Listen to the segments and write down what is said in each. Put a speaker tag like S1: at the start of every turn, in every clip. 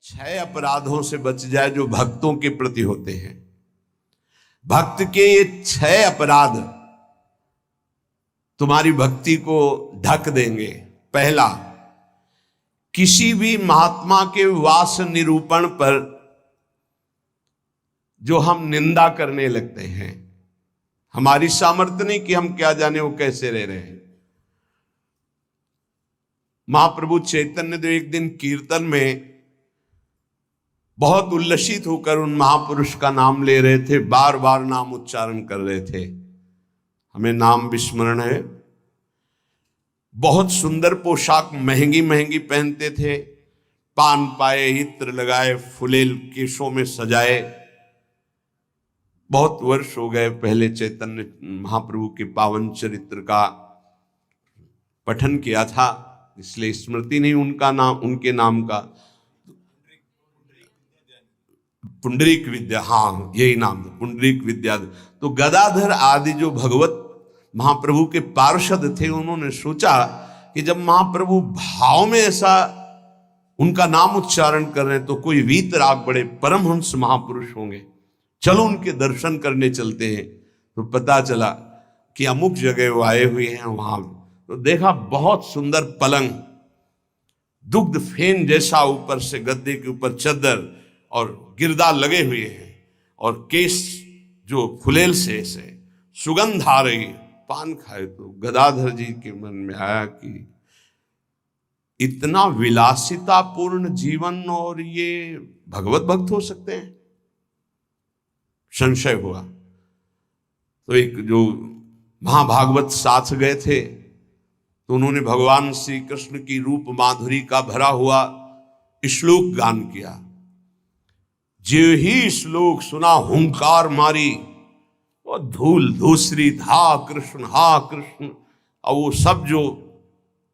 S1: 6 अपराधों से बच जाए जो भक्तों के प्रति होते हैं। भक्त के ये 6 अपराध तुम्हारी भक्ति को ढक देंगे। पहला, किसी भी महात्मा के वास निरूपण पर जो हम निंदा करने लगते हैं, हमारी सामर्थ्य नहीं कि हम क्या जाने वो कैसे रह रहे हैं। महाप्रभु चैतन्य देव एक दिन कीर्तन में बहुत उल्लसित होकर उन महापुरुष का नाम ले रहे थे, बार बार नाम उच्चारण कर रहे थे। हमें नाम विस्मरण है। बहुत सुंदर पोशाक महंगी महंगी पहनते थे, पान पाए, इत्र लगाए, फुलेल केशों में सजाए। बहुत वर्ष हो गए पहले चैतन्य महाप्रभु के पावन चरित्र का पठन किया था, इसलिए स्मृति नहीं उनका नाम, उनके नाम का। पुंडरीक विद्या, हाँ यही नाम था, पुंडरीक विद्या। तो गदाधर आदि जो भगवत महाप्रभु के पार्षद थे, उन्होंने सोचा कि जब महाप्रभु भाव में ऐसा उनका नाम उच्चारण कर रहे हैं तो कोई वीतराग बड़े परमहंस महापुरुष होंगे, चलो उनके दर्शन करने चलते हैं। तो पता चला कि अमुक जगह वो आए हुए हैं। वहां तो देखा बहुत सुंदर पलंग, दुग्ध फेन जैसा, ऊपर से गद्दे के ऊपर चद्दर और गिरदा लगे हुए हैं, और केस जो फुलेल से सुगंध आ रही। पान खाए तो गदाधर जी के मन में आया कि इतना विलासितापूर्ण जीवन और ये भगवत भक्त हो सकते हैं। संशय हुआ। तो एक जो महाभागवत साथ गए थे, तो उन्होंने भगवान श्री कृष्ण की रूप माधुरी का भरा हुआ श्लोक गान किया। जो ही श्लोक सुना हुंकार मारी, और धूल धूसरी हा कृष्ण हा कृष्ण। और वो सब जो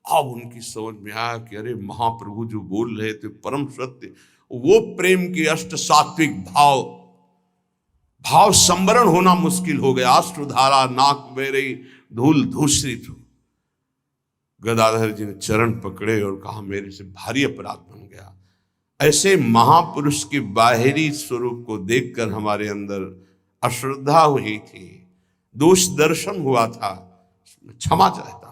S1: अब उनकी समझ में आया कि अरे महाप्रभु जो बोल रहे थे परम सत्य, वो प्रेम की अष्ट सात्विक भाव संवरण होना मुश्किल हो गया। अश्रुधारा नाक बह रही, धूल धूसरित हो। गदाधर जी ने चरण पकड़े और कहा मेरे से भारी अपराध बन गया। ऐसे महापुरुष के बाहरी स्वरूप को देखकर हमारे अंदर अश्रद्धा हुई थी, दोष दर्शन हुआ था, क्षमा चाहता।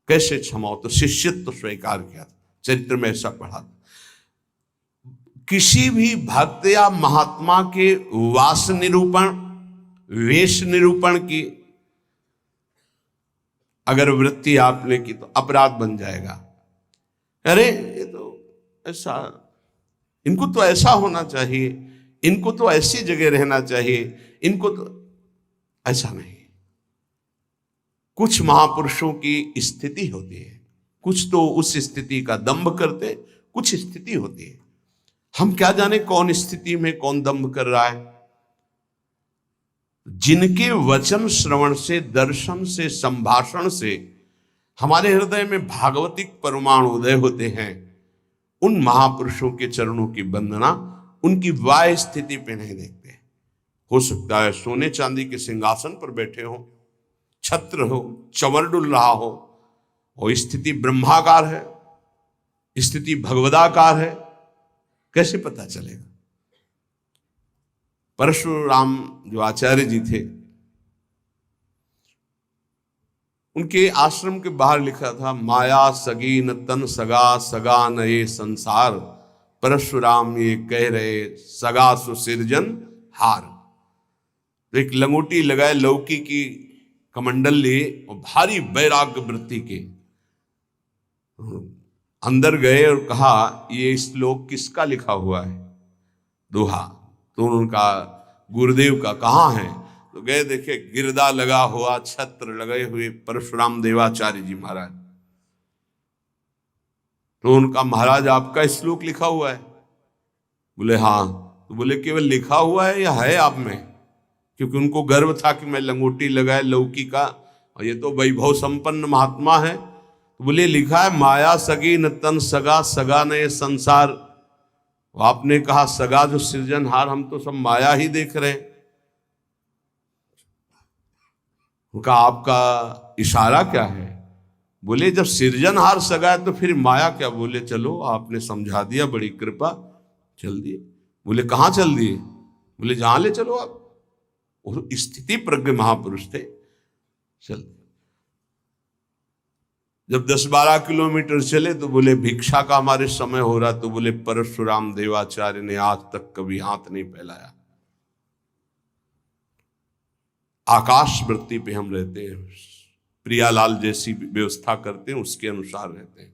S1: कैसे क्षमा हो? तो शिष्यत्व स्वीकार किया था, चरित्र में ऐसा पढ़ा था। किसी भी भक्त या महात्मा के वास निरूपण, वेश निरूपण की अगर वृत्ति आपने की तो अपराध बन जाएगा। अरे ये तो ऐसा, इनको तो ऐसा होना चाहिए, इनको तो ऐसी जगह रहना चाहिए, इनको तो ऐसा नहीं। कुछ महापुरुषों की स्थिति होती है, कुछ तो उस स्थिति का दंभ करते, कुछ स्थिति होती है। हम क्या जाने कौन स्थिति में कौन दंभ कर रहा है। जिनके वचन श्रवण से, दर्शन से, संभाषण से हमारे हृदय में भागवतिक परमाणु उदय होते हैं, उन महापुरुषों के चरणों की वंदना उनकी वाह स्थिति पे नहीं देखते। हो सकता है सोने चांदी के सिंहासन पर बैठे हो, छत्र हो, चंवर डुल रहा हो, और स्थिति ब्रह्माकार है, स्थिति भगवदाकार है, कैसे पता चलेगा? परशुराम जो आचार्य जी थे, उनके आश्रम के बाहर लिखा था, माया सगी न तन सगा, सगा न ये संसार, परशुराम ये कह रहे सगा सुसिरजन हार। तो एक लंगोटी लगाए, लौकी की कमंडल लिए और भारी वैराग्य वृत्ति के अंदर गए और कहा ये श्लोक किसका लिखा हुआ है? दोहा। तो उनका गुरुदेव का कहाँ है? तो गए, देखे गिरदा लगा हुआ, छत्र लगे हुए परशुराम देवाचार्य जी महाराज। तो उनका, महाराज आपका श्लोक लिखा हुआ है? बोले हाँ। तो बोले केवल लिखा हुआ है या है आप में? क्योंकि उनको गर्व था कि मैं लंगोटी लगाए लौकी का, और ये तो वैभव संपन्न महात्मा है। तो बोले लिखा है माया सगी न तन सगा, सगा न ये संसार। आपने कहा सगा जो सृजनहार, हम तो सब माया ही देख रहे हैं। उनका आपका इशारा क्या है? बोले जब सृजनहार सगा है तो फिर माया क्या? बोले चलो आपने समझा दिया, बड़ी कृपा, चल दिए। बोले कहाँ चल दिए? बोले जहां ले चलो आप। और स्थिति प्रज्ञ महापुरुष थे, चल। जब 10-12 किलोमीटर चले तो बोले भिक्षा का हमारे समय हो रहा। तो बोले परशुराम देवाचार्य ने आज तक कभी हाथ नहीं फैलाया, आकाश वृत्ति पे हम रहते हैं, प्रियालाल जैसी व्यवस्था करते हैं उसके अनुसार रहते हैं।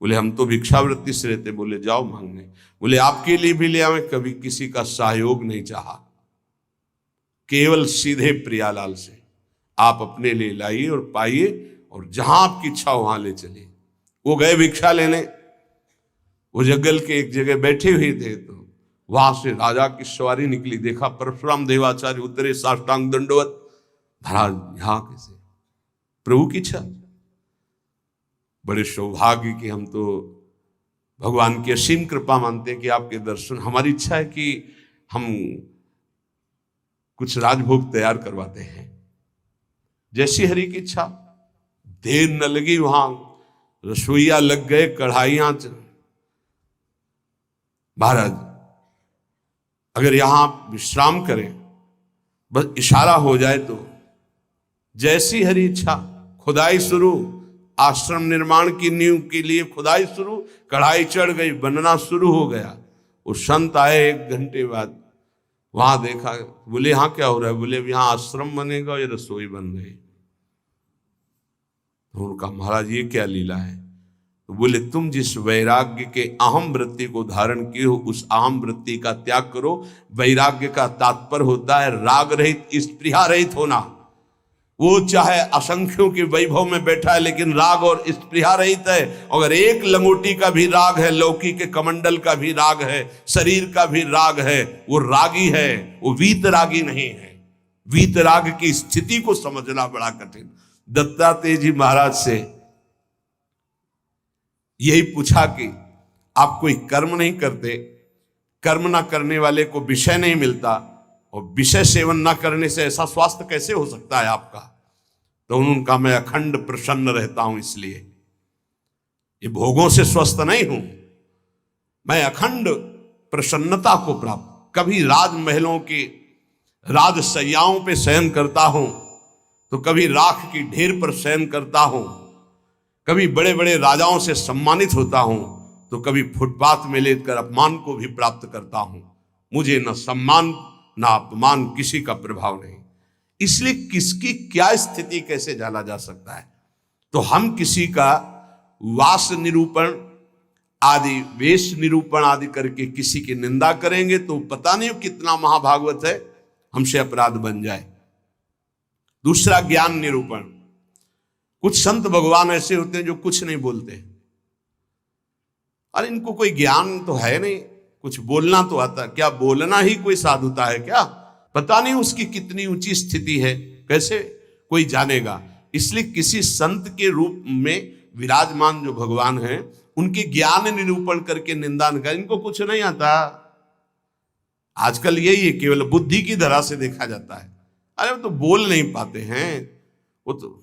S1: बोले हम तो भिक्षावृत्ति से रहते। बोले जाओ मांगने। बोले आपके लिए भी ले आवे, कभी किसी का सहयोग नहीं चाहा, केवल सीधे प्रियालाल से आप अपने लिए लाइए और पाइए, और जहां आपकी इच्छा वहां ले चलिए। वो गए भिक्षा लेने, वो जंगल के एक जगह बैठे हुए थे, तो वहां से राजा की सवारी निकली। देखा परशुराम देवाचार्य उतरे, साष्टांग दंडवत। महाराज यहाँ कैसे? प्रभु की इच्छा। बड़े सौभाग्य कि हम तो भगवान की असीम कृपा मानते हैं कि आपके दर्शन। हमारी इच्छा है कि हम कुछ राजभोग तैयार करवाते हैं, जैसी हरि की इच्छा। देर न लगी, वहां रसोईया लग गए, कढ़ाइयां। महाराज अगर यहां आप विश्राम करें, बस इशारा हो जाए तो जैसी हरि इच्छा, खुदाई शुरू। आश्रम निर्माण की नींव के लिए खुदाई शुरू, कढ़ाई चढ़ गई, बनना शुरू हो गया। वो संत आए 1 घंटे बाद, वहां देखा। बोले यहाँ क्या हो रहा है? बोले यहाँ आश्रम बनेगा, ये रसोई बन गई। तो उनका महाराज ये क्या लीला है? तो बोले तुम जिस वैराग्य के अहम वृत्ति को धारण किए हो, उस अहम वृत्ति का त्याग करो। वैराग्य का तात्पर्य होता है राग रहित, स्पृहा रहित होना। वो चाहे असंख्यों के वैभव में बैठा है, लेकिन राग और स्पृहा रहित है। अगर एक लंगोटी का भी राग है, लौकी के कमंडल का भी राग है, शरीर का भी राग है, वो रागी है, वो वीतरागी नहीं है। वीतराग की स्थिति को समझना बड़ा कठिन। दत्तात्रेय जी महाराज से यही पूछा कि आप कोई कर्म नहीं करते, कर्म ना करने वाले को विषय नहीं मिलता, और विषय सेवन ना करने से ऐसा स्वास्थ्य कैसे हो सकता है आपका? तो उनका मैं अखंड प्रसन्न रहता हूं, इसलिए ये भोगों से स्वस्थ नहीं हूं, मैं अखंड प्रसन्नता को प्राप्त। कभी राजमहलों की राजसैयाओं पे शयन करता हूं, तो कभी राख की ढेर पर शयन करता हूं, कभी बड़े बड़े राजाओं से सम्मानित होता हूं, तो कभी फुटपाथ में लेकर अपमान को भी प्राप्त करता हूं। मुझे न सम्मान ना अपमान, किसी का प्रभाव नहीं। इसलिए किसकी क्या स्थिति कैसे जाना जा सकता है? तो हम किसी का वास निरूपण आदि, वेश निरूपण आदि करके किसी की निंदा करेंगे तो पता नहीं कितना महाभागवत है, हमसे अपराध बन जाए। दूसरा ज्ञान निरूपण। कुछ संत भगवान ऐसे होते हैं जो कुछ नहीं बोलते। अरे इनको कोई ज्ञान तो है नहीं, कुछ बोलना तो आता, क्या बोलना ही कोई साधुता है क्या? पता नहीं उसकी कितनी ऊंची स्थिति है, कैसे कोई जानेगा? इसलिए किसी संत के रूप में विराजमान जो भगवान हैं, उनके ज्ञान निरूपण करके निंदा न करें। इनको कुछ नहीं आता। आजकल यही है, केवल बुद्धि की धरा से देखा जाता है। अरे वो तो बोल नहीं पाते हैं। वो तो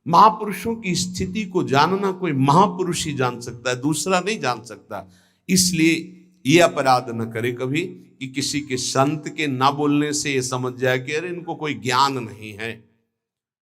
S1: महापुरुषों की स्थिति को जानना कोई महापुरुष ही जान सकता है, दूसरा नहीं जान सकता। इसलिए ये अपराध न करे कभी कि किसी के संत के ना बोलने से ये समझ जाए कि अरे इनको कोई ज्ञान नहीं है।